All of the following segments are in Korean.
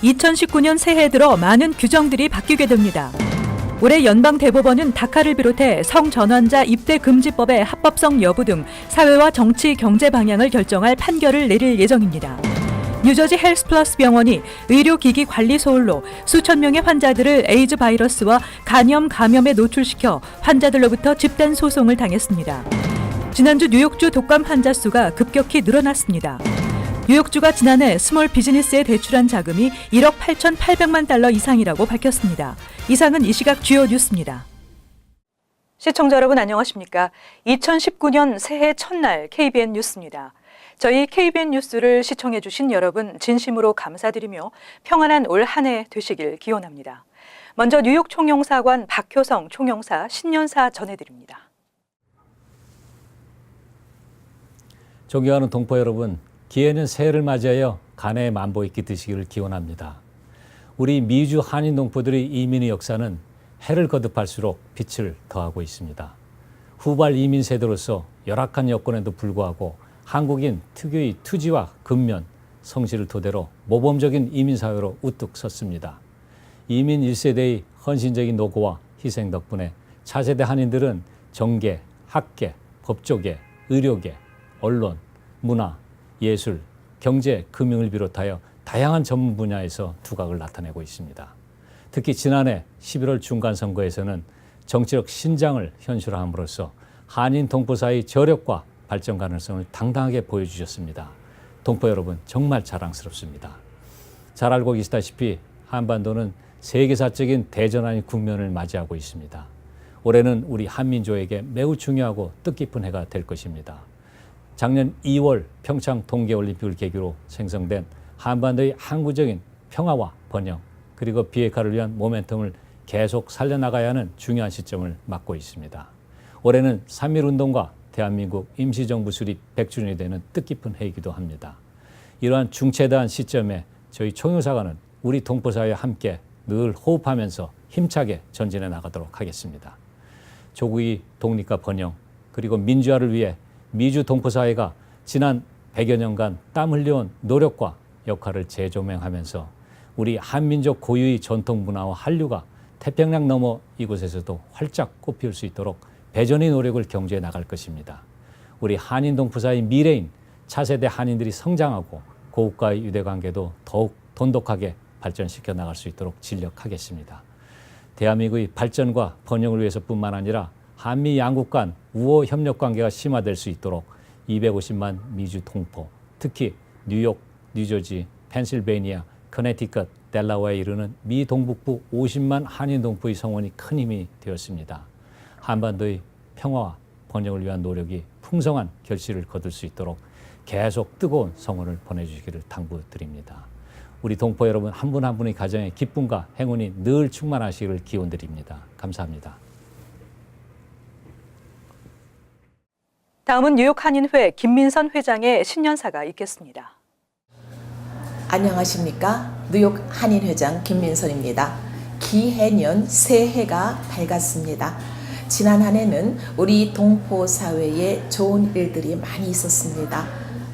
2019년 새해 들어 많은 규정들이 바뀌게 됩니다. 올해 연방대법원은 다카를 비롯해 성전환자 입대 금지법의 합법성 여부 등 사회와 정치, 경제 방향을 결정할 판결을 내릴 예정입니다. 뉴저지 헬스플러스 병원이 의료기기 관리 소홀로 수천 명의 환자들을 에이즈 바이러스와 감염에 노출시켜 환자들로부터 집단 소송을 당했습니다. 지난주 뉴욕주 독감 환자 수가 급격히 늘어났습니다. 뉴욕주가 지난해 스몰 비즈니스에 대출한 자금이 1억 8,800만 달러 이상이라고 밝혔습니다. 이상은 이 시각 주요 뉴스입니다. 시청자 여러분 안녕하십니까? 2019년 새해 첫날 KBN 뉴스입니다. 저희 KBN 뉴스를 시청해 주신 여러분 진심으로 감사드리며 평안한 올 한 해 되시길 기원합니다. 먼저 뉴욕 총영사관 박효성 총영사 신년사 전해드립니다. 존경하는 동포 여러분, 기해는 새해를 맞이하여 간해의 만보이 기드시기를 기원합니다. 우리 미주 한인 동포들의 이민의 역사는 해를 거듭할수록 빛을 더하고 있습니다. 후발 이민 세대로서 열악한 여건에도 불구하고 한국인 특유의 투지와 근면, 성실을 토대로 모범적인 이민사회로 우뚝 섰습니다. 이민 1세대의 헌신적인 노고와 희생 덕분에 차세대 한인들은 정계, 학계, 법조계, 의료계, 언론, 문화, 예술, 경제, 금융을 비롯하여 다양한 전문 분야에서 두각을 나타내고 있습니다. 특히 지난해 11월 중간선거에서는 정치적 신장을 현실화함으로써 한인 동포 사이 저력과 발전 가능성을 당당하게 보여주셨습니다. 동포 여러분 정말 자랑스럽습니다. 잘 알고 계시다시피 한반도는 세계사적인 대전환의 국면을 맞이하고 있습니다. 올해는 우리 한민족에게 매우 중요하고 뜻깊은 해가 될 것입니다. 작년 2월 평창 동계올림픽을 계기로 생성된 한반도의 항구적인 평화와 번영 그리고 비핵화를 위한 모멘텀을 계속 살려나가야 하는 중요한 시점을 맞고 있습니다. 올해는 3.1운동과 대한민국 임시정부 수립 100주년이 되는 뜻깊은 해이기도 합니다. 이러한 중체대한 시점에 저희 총영사관은 우리 동포사회와 함께 늘 호흡하면서 힘차게 전진해 나가도록 하겠습니다. 조국의 독립과 번영 그리고 민주화를 위해 미주 동포사회가 지난 100여 년간 땀 흘려온 노력과 역할을 재조명하면서 우리 한민족 고유의 전통 문화와 한류가 태평양 너머 이곳에서도 활짝 꽃피울 수 있도록 배전의 노력을 경주해 나갈 것입니다. 우리 한인 동포사의 미래인 차세대 한인들이 성장하고 고국과의 유대관계도 더욱 돈독하게 발전시켜 나갈 수 있도록 진력하겠습니다. 대한민국의 발전과 번영을 위해서뿐만 아니라 한미 양국 간 우호 협력 관계가 심화될 수 있도록 250만 미주 동포, 특히 뉴욕, 뉴저지, 펜실베이니아, 커네티컷, 델라웨어에 이르는 미 동북부 50만 한인 동포의 성원이 큰 힘이 되었습니다. 한반도의 평화와 번영을 위한 노력이 풍성한 결실을 거둘 수 있도록 계속 뜨거운 성원을 보내주시기를 당부드립니다. 우리 동포 여러분 한 분 한 분의 가정에 기쁨과 행운이 늘 충만하시기를 기원드립니다. 감사합니다. 다음은 뉴욕 한인회 김민선 회장의 신년사가 있겠습니다. 안녕하십니까? 뉴욕 한인회장 김민선입니다. 기해년 새해가 밝았습니다. 지난 한 해는 우리 동포 사회에 좋은 일들이 많이 있었습니다.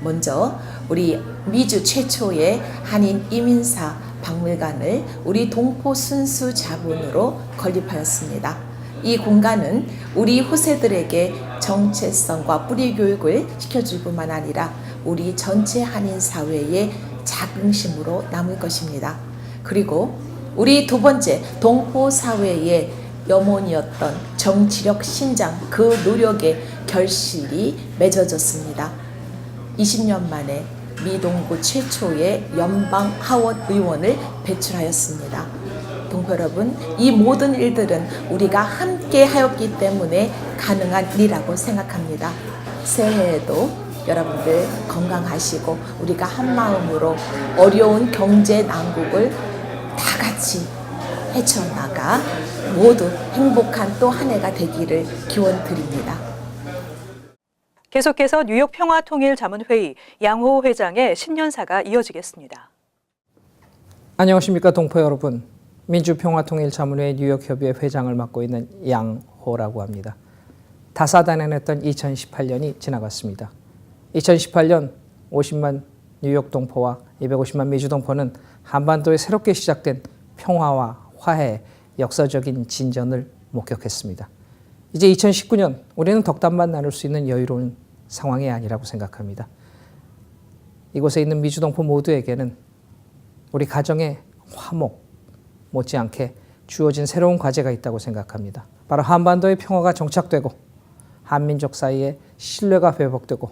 먼저 우리 미주 최초의 한인 이민사 박물관을 우리 동포 순수 자본으로 건립하였습니다. 이 공간은 우리 후세들에게 정체성과 뿌리 교육을 시켜줄 뿐만 아니라 우리 전체 한인 사회의 자긍심으로 남을 것입니다. 그리고 우리 두 번째 동포 사회의 염원이었던 정치력 신장 그 노력의 결실이 맺어졌습니다. 20년 만에 미동부 최초의 연방 하원 의원을 배출하였습니다. 동포 여러분, 이 모든 일들은 우리가 함께 하였기 때문에 가능한 일이라고 생각합니다. 새해에도 여러분들 건강하시고 우리가 한마음으로 어려운 경제 난국을 다 같이 헤쳐나가 모두 행복한 또 한 해가 되기를 기원드립니다. 계속해서 뉴욕 평화통일자문회의 양호 회장의 신년사가 이어지겠습니다. 안녕하십니까 동포 여러분. 민주평화통일자문회 뉴욕협의회 회장을 맡고 있는 양호라고 합니다. 다사다난했던 2018년이 지나갔습니다. 2018년 50만 뉴욕 동포와 250만 미주 동포는 한반도에 새롭게 시작된 평화와 화해, 역사적인 진전을 목격했습니다. 이제 2019년 우리는 덕담만 나눌 수 있는 여유로운 상황이 아니라고 생각합니다. 이곳에 있는 미주동포 모두에게는 우리 가정의 화목 못지않게 주어진 새로운 과제가 있다고 생각합니다. 바로 한반도의 평화가 정착되고 한민족 사이에 신뢰가 회복되고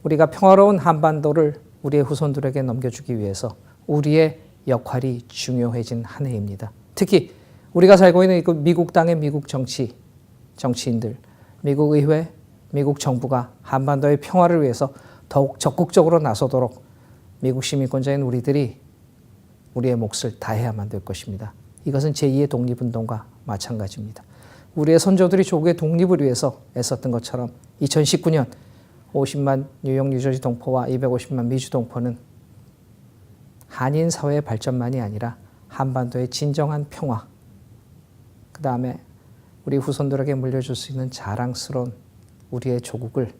우리가 평화로운 한반도를 우리의 후손들에게 넘겨주기 위해서 우리의 역할이 중요해진 한 해입니다. 특히 우리가 살고 있는 미국 땅의 미국 정치인들, 미국 의회, 미국 정부가 한반도의 평화를 위해서 더욱 적극적으로 나서도록 미국 시민권자인 우리들이 우리의 몫을 다해야만 될 것입니다. 이것은 제2의 독립운동과 마찬가지입니다. 우리의 선조들이 조국의 독립을 위해서 애썼던 것처럼 2019년 50만 뉴욕, 뉴저지 동포와 250만 미주 동포는 한인 사회의 발전만이 아니라 한반도의 진정한 평화, 그 다음에 우리 후손들에게 물려줄 수 있는 자랑스러운 우리의 조국을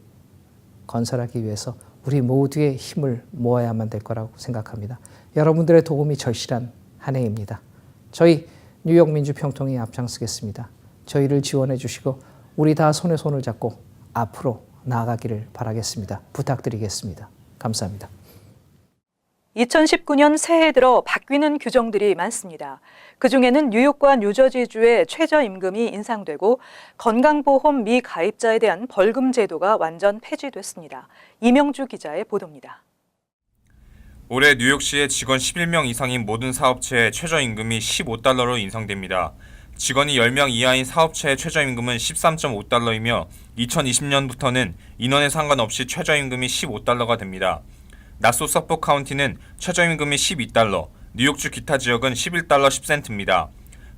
건설하기 위해서 우리 모두의 힘을 모아야만 될 거라고 생각합니다. 여러분들의 도움이 절실한 한 해입니다. 저희 뉴욕 민주평통이 앞장서겠습니다. 저희를 지원해 주시고 우리 다 손에 손을 잡고 앞으로 나아가기를 바라겠습니다. 부탁드리겠습니다. 감사합니다. 2019년 새해 들어 바뀌는 규정들이 많습니다. 그중에는 뉴욕과 뉴저지주의 최저임금이 인상되고 건강보험 미가입자에 대한 벌금 제도가 완전 폐지됐습니다. 이명주 기자의 보도입니다. 올해 뉴욕시의 직원 11명 이상인 모든 사업체의 최저임금이 15달러로 인상됩니다. 직원이 10명 이하인 사업체의 최저임금은 13.5달러이며 2020년부터는 인원에 상관없이 최저임금이 15달러가 됩니다. 나소 서포 카운티는 최저임금이 12달러, 뉴욕주 기타 지역은 11달러 10센트입니다.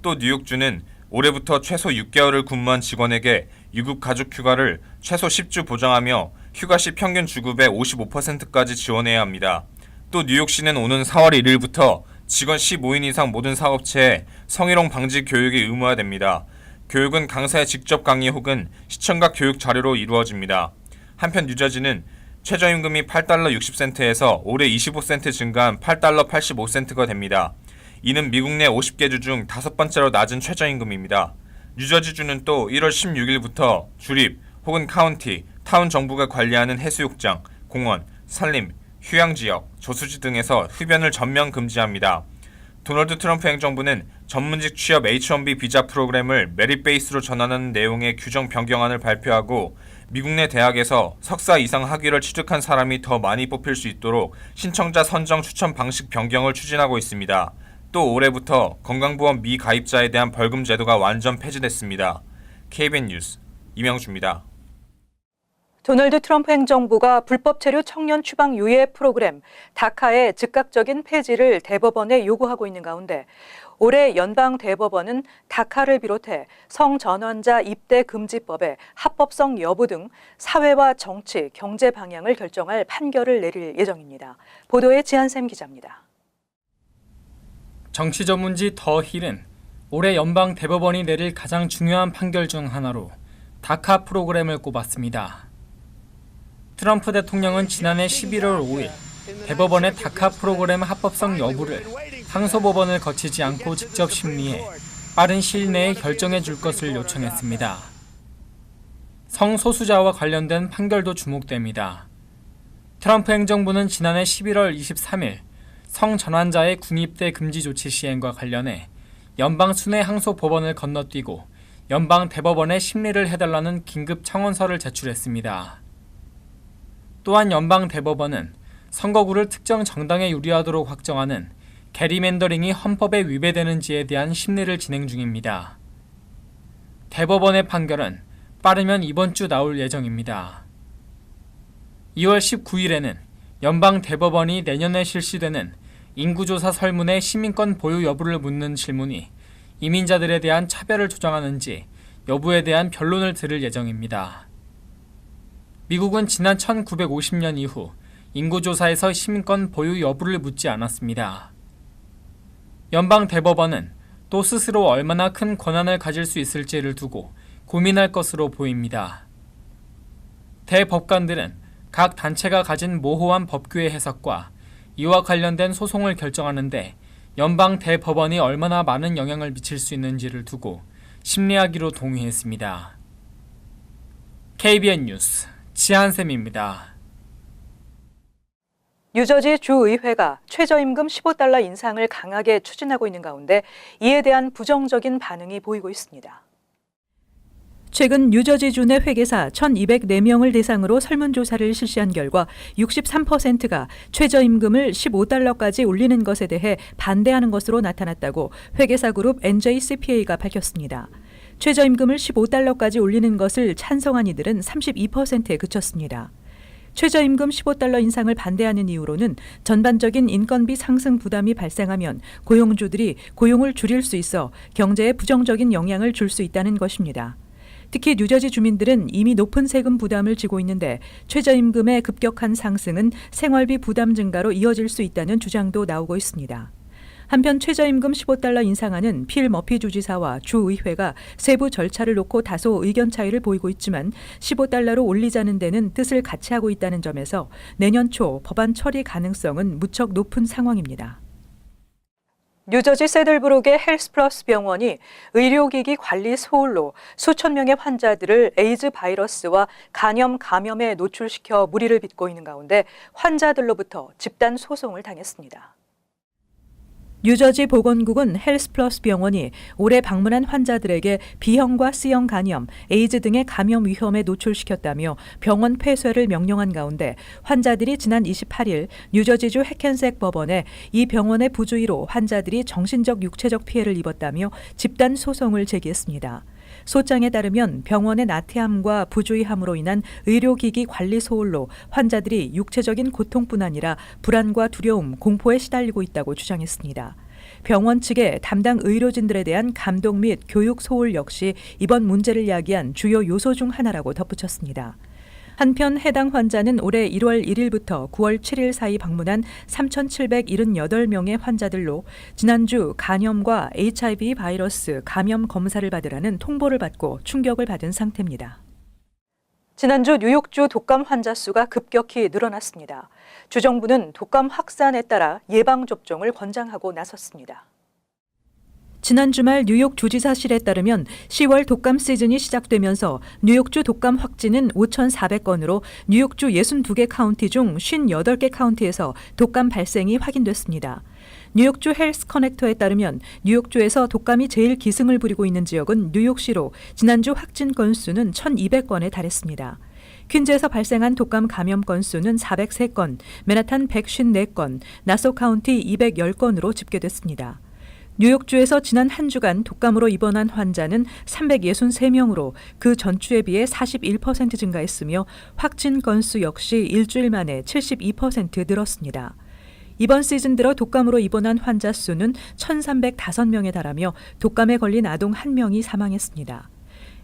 또 뉴욕주는 올해부터 최소 6개월을 근무한 직원에게 유급 가족 휴가를 최소 10주 보장하며 휴가 시 평균 주급의 55%까지 지원해야 합니다. 또 뉴욕시는 오는 4월 1일부터 직원 15인 이상 모든 사업체에 성희롱 방지 교육이 의무화됩니다. 교육은 강사의 직접 강의 혹은 시청각 교육 자료로 이루어집니다. 한편 뉴저지는 최저임금이 8달러 60센트에서 올해 25센트 증가한 8달러 85센트가 됩니다. 이는 미국 내 50개 주 중 5번째로 낮은 최저임금입니다. 뉴저지주는 또 1월 16일부터 주립 혹은 카운티, 타운 정부가 관리하는 해수욕장, 공원, 산림, 휴양지역, 저수지 등에서 흡연을 전면 금지합니다. 도널드 트럼프 행정부는 전문직 취업 H-1B 비자 프로그램을 메릿 베이스로 전환하는 내용의 규정 변경안을 발표하고 미국 내 대학에서 석사 이상 학위를 취득한 사람이 더 많이 뽑힐 수 있도록 신청자 선정 추천 방식 변경을 추진하고 있습니다. 또 올해부터 건강보험 미가입자에 대한 벌금 제도가 완전 폐지됐습니다. KBN 뉴스 이명주입니다. 도널드 트럼프 행정부가 불법 체류 청년 추방 유예 프로그램 다카의 즉각적인 폐지를 대법원에 요구하고 있는 가운데 올해 연방 대법원은 다카를 비롯해 성전환자 입대 금지법의 합법성 여부 등 사회와 정치, 경제 방향을 결정할 판결을 내릴 예정입니다. 보도에 지한샘 기자입니다. 정치 전문지 더 힐은 올해 연방 대법원이 내릴 가장 중요한 판결 중 하나로 다카 프로그램을 꼽았습니다. 트럼프 대통령은 지난해 11월 5일 대법원의 다카 프로그램 합법성 여부를 상소법원을 거치지 않고 직접 심리해 빠른 시일 내에 결정해 줄 것을 요청했습니다. 성소수자와 관련된 판결도 주목됩니다. 트럼프 행정부는 지난해 11월 23일 성전환자의 군입대 금지 조치 시행과 관련해 연방 순회 항소법원을 건너뛰고 연방 대법원에 심리를 해달라는 긴급 청원서를 제출했습니다. 또한 연방 대법원은 선거구를 특정 정당에 유리하도록 확정하는 게리맨더링이 헌법에 위배되는지에 대한 심리를 진행 중입니다. 대법원의 판결은 빠르면 이번 주 나올 예정입니다. 2월 19일에는 연방 대법원이 내년에 실시되는 인구조사 설문의 시민권 보유 여부를 묻는 질문이 이민자들에 대한 차별을 조장하는지 여부에 대한 변론을 들을 예정입니다. 미국은 지난 1950년 이후 인구조사에서 시민권 보유 여부를 묻지 않았습니다. 연방 대법원은 또 스스로 얼마나 큰 권한을 가질 수 있을지를 두고 고민할 것으로 보입니다. 대법관들은 각 단체가 가진 모호한 법규의 해석과 이와 관련된 소송을 결정하는데 연방 대법원이 얼마나 많은 영향을 미칠 수 있는지를 두고 심리하기로 동의했습니다. KBN 뉴스 지한샘입니다. 뉴저지 주의회가 최저임금 15달러 인상을 강하게 추진하고 있는 가운데 이에 대한 부정적인 반응이 보이고 있습니다. 최근 뉴저지주 내 회계사 1,204명을 대상으로 설문조사를 실시한 결과 63%가 최저임금을 15달러까지 올리는 것에 대해 반대하는 것으로 나타났다고 회계사 그룹 NJCPA가 밝혔습니다. 최저임금을 15달러까지 올리는 것을 찬성한 이들은 32%에 그쳤습니다. 최저임금 15달러 인상을 반대하는 이유로는 전반적인 인건비 상승 부담이 발생하면 고용주들이 고용을 줄일 수 있어 경제에 부정적인 영향을 줄 수 있다는 것입니다. 특히 뉴저지 주민들은 이미 높은 세금 부담을 지고 있는데 최저임금의 급격한 상승은 생활비 부담 증가로 이어질 수 있다는 주장도 나오고 있습니다. 한편 최저임금 15달러 인상안은 필 머피 주지사와 주의회가 세부 절차를 놓고 다소 의견 차이를 보이고 있지만 15달러로 올리자는 데는 뜻을 같이 하고 있다는 점에서 내년 초 법안 처리 가능성은 무척 높은 상황입니다. 뉴저지 세들브룩의 헬스플러스 병원이 의료기기 관리 소홀로 수천 명의 환자들을 에이즈 바이러스와 감염에 노출시켜 무리를 빚고 있는 가운데 환자들로부터 집단 소송을 당했습니다. 뉴저지 보건국은 헬스플러스 병원이 올해 방문한 환자들에게 B형과 C형 간염, 에이즈 등의 감염 위험에 노출시켰다며 병원 폐쇄를 명령한 가운데 환자들이 지난 28일 뉴저지주 해켄색 법원에 이 병원의 부주의로 환자들이 정신적 육체적 피해를 입었다며 집단 소송을 제기했습니다. 소장에 따르면 병원의 나태함과 부주의함으로 인한 의료기기 관리 소홀로 환자들이 육체적인 고통뿐 아니라 불안과 두려움, 공포에 시달리고 있다고 주장했습니다. 병원 측의 담당 의료진들에 대한 감독 및 교육 소홀 역시 이번 문제를 야기한 주요 요소 중 하나라고 덧붙였습니다. 한편 해당 환자는 올해 1월 1일부터 9월 7일 사이 방문한 3,778명의 환자들로 지난주 간염과 HIV 바이러스 감염 검사를 받으라는 통보를 받고 충격을 받은 상태입니다. 지난주 뉴욕주 독감 환자 수가 급격히 늘어났습니다. 주정부는 독감 확산에 따라 예방접종을 권장하고 나섰습니다. 지난 주말 뉴욕 주지사실에 따르면 10월 독감 시즌이 시작되면서 뉴욕주 독감 확진은 5,400건으로 뉴욕주 62개 카운티 중 58개 카운티에서 독감 발생이 확인됐습니다. 뉴욕주 헬스 커넥터에 따르면 뉴욕주에서 독감이 제일 기승을 부리고 있는 지역은 뉴욕시로 지난주 확진 건수는 1,200건에 달했습니다. 퀸즈에서 발생한 독감 감염 건수는 403건, 맨하탄 154건, 나소 카운티 210건으로 집계됐습니다. 뉴욕주에서 지난 한 주간 독감으로 입원한 환자는 363명으로 그 전주에 비해 41% 증가했으며 확진 건수 역시 일주일 만에 72% 늘었습니다. 이번 시즌 들어 독감으로 입원한 환자 수는 1,305명에 달하며 독감에 걸린 아동 1명이 사망했습니다.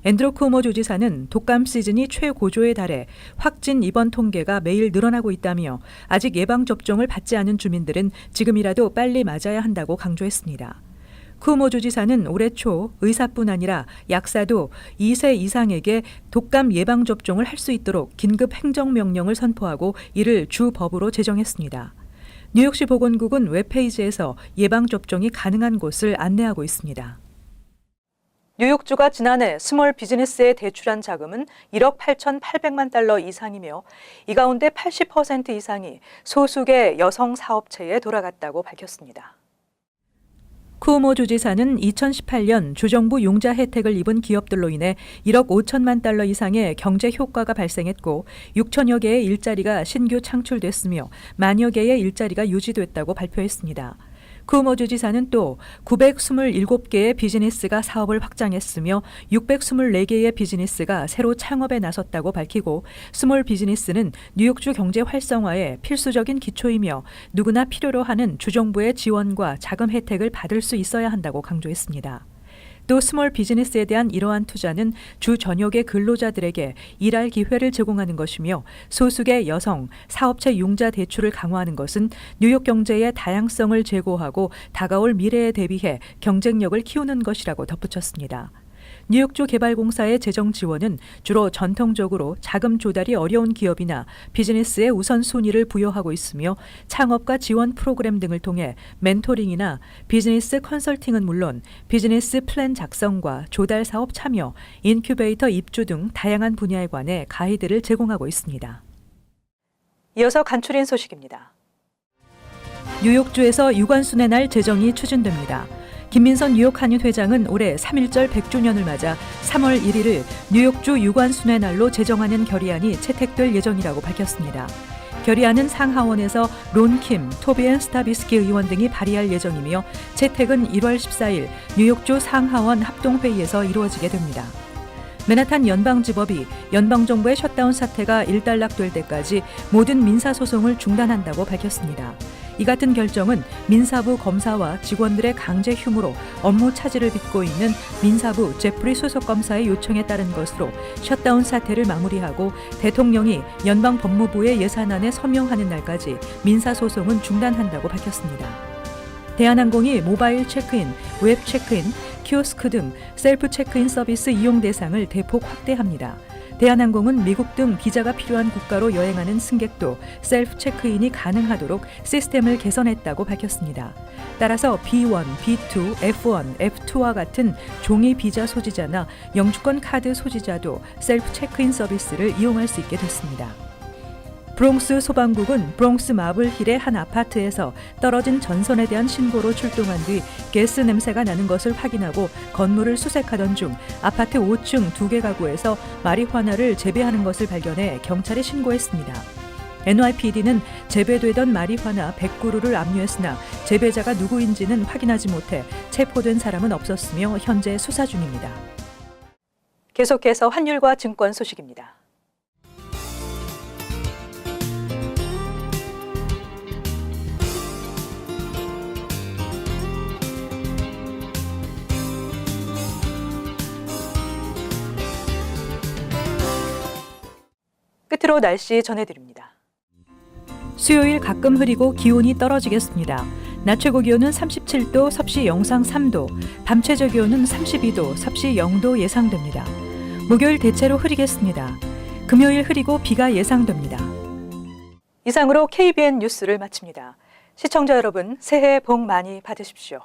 앤드루 쿠오모 주지사는 독감 시즌이 최고조에 달해 확진 입원 통계가 매일 늘어나고 있다며 아직 예방접종을 받지 않은 주민들은 지금이라도 빨리 맞아야 한다고 강조했습니다. 쿠오모 주지사는 올해 초 의사뿐 아니라 약사도 2세 이상에게 독감 예방접종을 할 수 있도록 긴급 행정명령을 선포하고 이를 주법으로 제정했습니다. 뉴욕시 보건국은 웹페이지에서 예방접종이 가능한 곳을 안내하고 있습니다. 뉴욕주가 지난해 스몰 비즈니스에 대출한 자금은 1억 8,800만 달러 이상이며 이 가운데 80% 이상이 소수의 여성 사업체에 돌아갔다고 밝혔습니다. 쿠오모 주지사는 2018년 주정부 융자 혜택을 입은 기업들로 인해 1억 5천만 달러 이상의 경제 효과가 발생했고 6천여 개의 일자리가 신규 창출됐으며 만여 개의 일자리가 유지됐다고 발표했습니다. 쿠오모 주지사는 또 927개의 비즈니스가 사업을 확장했으며 624개의 비즈니스가 새로 창업에 나섰다고 밝히고 스몰 비즈니스는 뉴욕주 경제 활성화의 필수적인 기초이며 누구나 필요로 하는 주정부의 지원과 자금 혜택을 받을 수 있어야 한다고 강조했습니다. 또 스몰 비즈니스에 대한 이러한 투자는 주 전역의 근로자들에게 일할 기회를 제공하는 것이며 소수의 여성, 사업체 융자 대출을 강화하는 것은 뉴욕 경제의 다양성을 제고하고 다가올 미래에 대비해 경쟁력을 키우는 것이라고 덧붙였습니다. 뉴욕주 개발공사의 재정 지원은 주로 전통적으로 자금 조달이 어려운 기업이나 비즈니스에 우선순위를 부여하고 있으며 창업과 지원 프로그램 등을 통해 멘토링이나 비즈니스 컨설팅은 물론 비즈니스 플랜 작성과 조달 사업 참여, 인큐베이터 입주 등 다양한 분야에 관해 가이드를 제공하고 있습니다. 이어서 간추린 소식입니다. 뉴욕주에서 유관순의 날 제정이 추진됩니다. 김민선 뉴욕 한인 회장은 올해 3.1절 100주년을 맞아 3월 1일을 뉴욕주 유관순의 날로 제정하는 결의안이 채택될 예정이라고 밝혔습니다. 결의안은 상하원에서 론킴, 토비앤 스타비스키 의원 등이 발의할 예정이며 채택은 1월 14일 뉴욕주 상하원 합동회의에서 이루어지게 됩니다. 맨하탄 연방지법이 연방정부의 셧다운 사태가 일단락될 때까지 모든 민사소송을 중단한다고 밝혔습니다. 이 같은 결정은 민사부 검사와 직원들의 강제 휴무로 업무 차질을 빚고 있는 민사부 제프리 수석검사의 요청에 따른 것으로 셧다운 사태를 마무리하고 대통령이 연방법무부의 예산안에 서명하는 날까지 민사소송은 중단한다고 밝혔습니다. 대한항공이 모바일 체크인, 웹 체크인, 키오스크 등 셀프 체크인 서비스 이용 대상을 대폭 확대합니다. 대한항공은 미국 등 비자가 필요한 국가로 여행하는 승객도 셀프 체크인이 가능하도록 시스템을 개선했다고 밝혔습니다. 따라서 B1, B2, F1, F2와 같은 종이 비자 소지자나 영주권 카드 소지자도 셀프 체크인 서비스를 이용할 수 있게 됐습니다. 브롱스 소방국은 브롱스 마블힐의 한 아파트에서 떨어진 전선에 대한 신고로 출동한 뒤 가스 냄새가 나는 것을 확인하고 건물을 수색하던 중 아파트 5층 2개 가구에서 마리화나를 재배하는 것을 발견해 경찰에 신고했습니다. NYPD는 재배되던 마리화나 100그루를 압류했으나 재배자가 누구인지는 확인하지 못해 체포된 사람은 없었으며 현재 수사 중입니다. 계속해서 환율과 증권 소식입니다. 끝으로 날씨 전해드립니다. 수요일 가끔 흐리고 기온이 떨어지겠습니다. 낮 최고 기온은 37도, 섭씨 영상 3도, 밤 최저 기온은 32도, 섭씨 0도 예상됩니다. 목요일 대체로 흐리겠습니다. 금요일 흐리고 비가 예상됩니다. 이상으로 KBN 뉴스를 마칩니다. 시청자 여러분, 새해 복 많이 받으십시오.